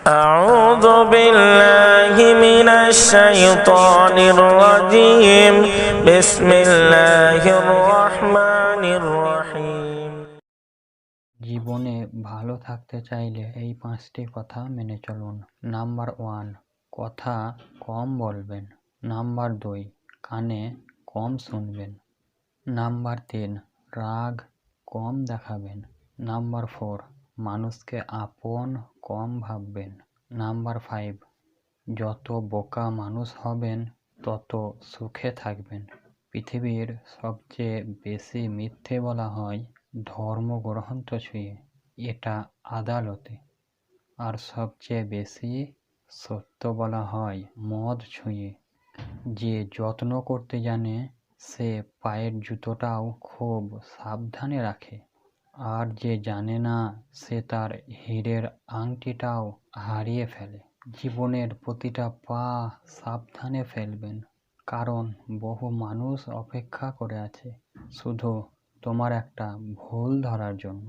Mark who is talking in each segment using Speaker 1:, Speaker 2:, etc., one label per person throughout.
Speaker 1: أعوذ بالله من الشيطان الرجيم بسم الله الرحمن الرحيم
Speaker 2: জীবনে ভালো থাকতে চাইলে এই 5টি কথা মেনে চলুন। নাম্বার 1, কথা কম বলবেন। নাম্বার 2, কানে কম শুনবেন। নাম্বার 3, রাগ কম দেখাবেন। নাম্বার 4, মানুষকে আপন কম ভাববেন। নাম্বার 5, যত বোকা মানুষ হবেন তত সুখে থাকবেন। পৃথিবীর সবচেয়ে বেশি মিথ্যে বলা হয় ধর্মগ্রন্থ ছুঁয়ে, এটা আদালতে। আর সবচেয়ে বেশি সত্য বলা হয় মদ ছুঁয়ে। যে যত্ন করতে জানে সে পায়ের জুতোটাও খুব সাবধানে রাখে, আর যে জানে না সে তার হীরের আংটিটাও হারিয়ে ফেলে। জীবনের প্রতিটা পা সাবধানে ফেলবেন, কারণ বহু মানুষ অপেক্ষা করে আছে শুধু তোমার একটা ভুল ধরার জন্য।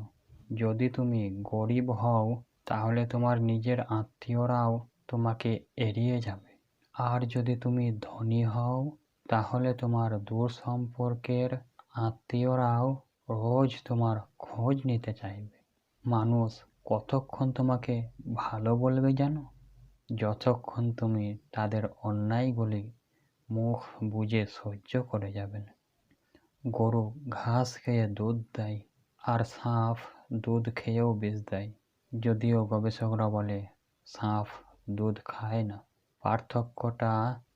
Speaker 2: যদি তুমি গরিব হও তাহলে তোমার নিজের আত্মীয়রাও তোমাকে এড়িয়ে যাবে, আর যদি তুমি ধনী হও তাহলে তোমার দূর সম্পর্কের আত্মীয়রাও রোজ তোমার খোঁজ নিতে চাইবে। মানুষ কতক্ষণ তোমাকে ভালো বলবে জানো? যতক্ষণ তুমি তাদের অন্যায়গুলি মুখ বুজে সহ্য করে যাবেন। গরু ঘাস খেয়ে দুধ দেয়, আর সাপ দুধ খেয়েও বিষ দেয়। যদিও গবেষকরা বলে সাপ দুধ খায় না। পার্থক্যটা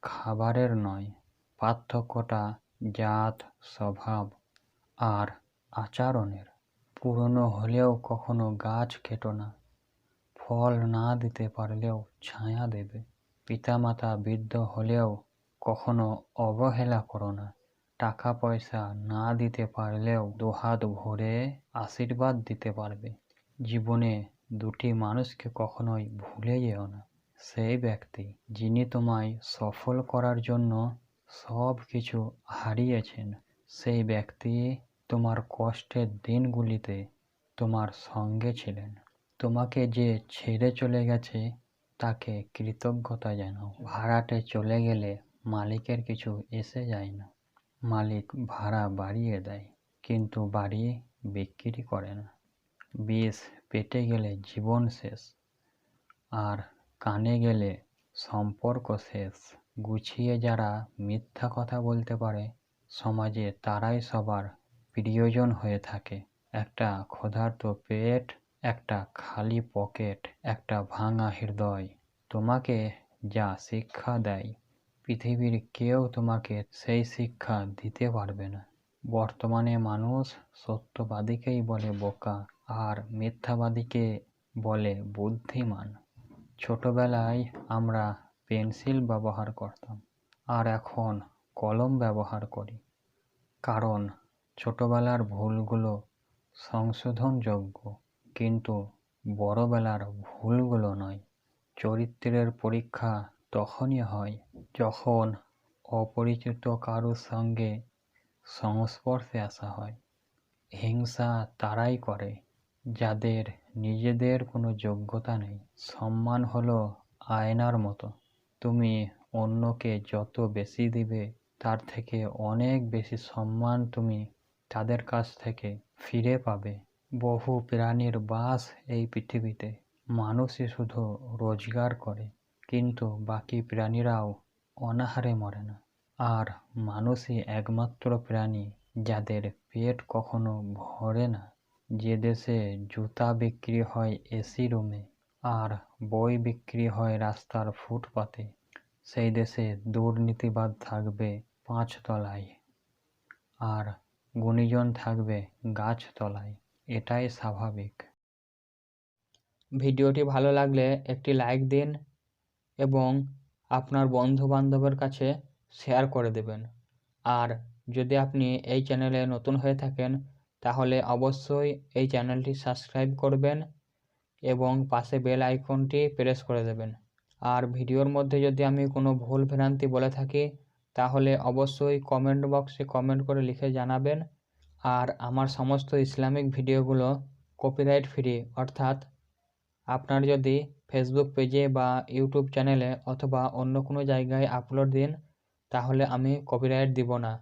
Speaker 2: খাবারের নয়, পার্থক্যটা জাত, স্বভাব আর আচরণের। পুরনো হলেও কখনো গাছ কেটো না, ফল না দিতে পারলেও ছায়া দেবে। পিতামাতা বৃদ্ধ হলেও কখনো অবহেলা করো না, টাকা পয়সা না দিতে পারলেও দুহাত ভরে আশীর্বাদ দিতে পারবে। জীবনে দুটি মানুষকে কখনোই ভুলে যেও না, সেই ব্যক্তি যিনি তোমায় সফল করার জন্য সব কিছু হারিয়েছেন, সেই ব্যক্তি তোমার কষ্টের দিনগুলিতে তোমার সঙ্গে ছিলেন। তোমাকে যে ছেড়ে চলে গেছে তাকে কৃতজ্ঞতা জানাও। ভাড়াটে চলে গেলে মালিকের কিছু এসে যায় না। মালিক ভাড়া বাড়িয়ে দেয়, কিন্তু বাড়ি বিক্রি করে না। বিষ পেটে গেলে জীবন শেষ, আর কানে গেলে সম্পর্ক শেষ। গুছিয়ে যারা মিথ্যা কথা বলতে পারে সমাজে তারাই সবার প্রিয়জন হয়ে থাকে। একটা ক্ষুধার্ত পেট, একটা খালি পকেট, একটা ভাঙা হৃদয় তোমাকে যা শিক্ষা দেয় পৃথিবীর কেউ তোমাকে সেই শিক্ষা দিতে পারবে না। বর্তমানে মানুষ সত্যবাদীকেই বলে বোকা, আর মিথ্যাবাদীকে বলে বুদ্ধিমান। ছোটবেলায় আমরা পেন্সিল ব্যবহার করতাম, আর এখন কলম ব্যবহার করি, কারণ ছোটবেলার ভুলগুলো সংশোধনযোগ্য, কিন্তু বড়বেলার ভুলগুলো নয়। চরিত্রের পরীক্ষা তখনই হয় যখন অপরিচিত কারোর সঙ্গে সংস্পর্শে আসা হয়। হিংসা তারাই করে যাদের নিজেদের কোনো যোগ্যতা নেই। সম্মান হলো আয়নার মতো, তুমি অন্যকে যত বেশি দিবে তার থেকে অনেক বেশি সম্মান তুমি তাদের কাছ থেকে ফিরে পাবে। বহু প্রাণীর বাস এই পৃথিবীতে, মানুষই শুধু রোজগার করে, কিন্তু বাকি প্রাণীরাও অনাহারে মরে না। আর মানুষই একমাত্র প্রাণী যাদের পেট কখনো ভরে না। যে দেশে জুতা বিক্রি হয় এসি রুমে, আর বই বিক্রি হয় রাস্তার ফুটপাতে, সেই দেশে দুর্নীতিবাদ থাকবে 5 তলায়, আর গুণীজন থাকবে গাছতলায়। এটাই স্বাভাবিক।
Speaker 3: ভিডিওটি ভালো লাগলে একটি লাইক দিন এবং আপনার বন্ধু-বান্ধবের কাছে শেয়ার করে দেবেন। আর যদি আপনি এই চ্যানেলে নতুন হয়ে থাকেন তাহলে অবশ্যই এই চ্যানেলটি সাবস্ক্রাইব করবেন এবং পাশে বেল আইকনটি প্রেস করে দেবেন। আর ভিডিওর মধ্যে যদি আমি কোনো ভুল ভ্রান্তি বলে থাকি তাহলে অবশ্যই কমেন্ট বক্সে কমেন্ট করে লিখে জানাবেন। আর আমার সমস্ত ইসলামিক ভিডিওগুলো কপিরাইট ফ্রি, অর্থাৎ আপনার যদি ফেসবুক পেজে বা ইউটিউব চ্যানেলে অথবা অন্য কোনো জায়গায় আপলোড দিন তাহলে আমি কপিরাইট দিব না।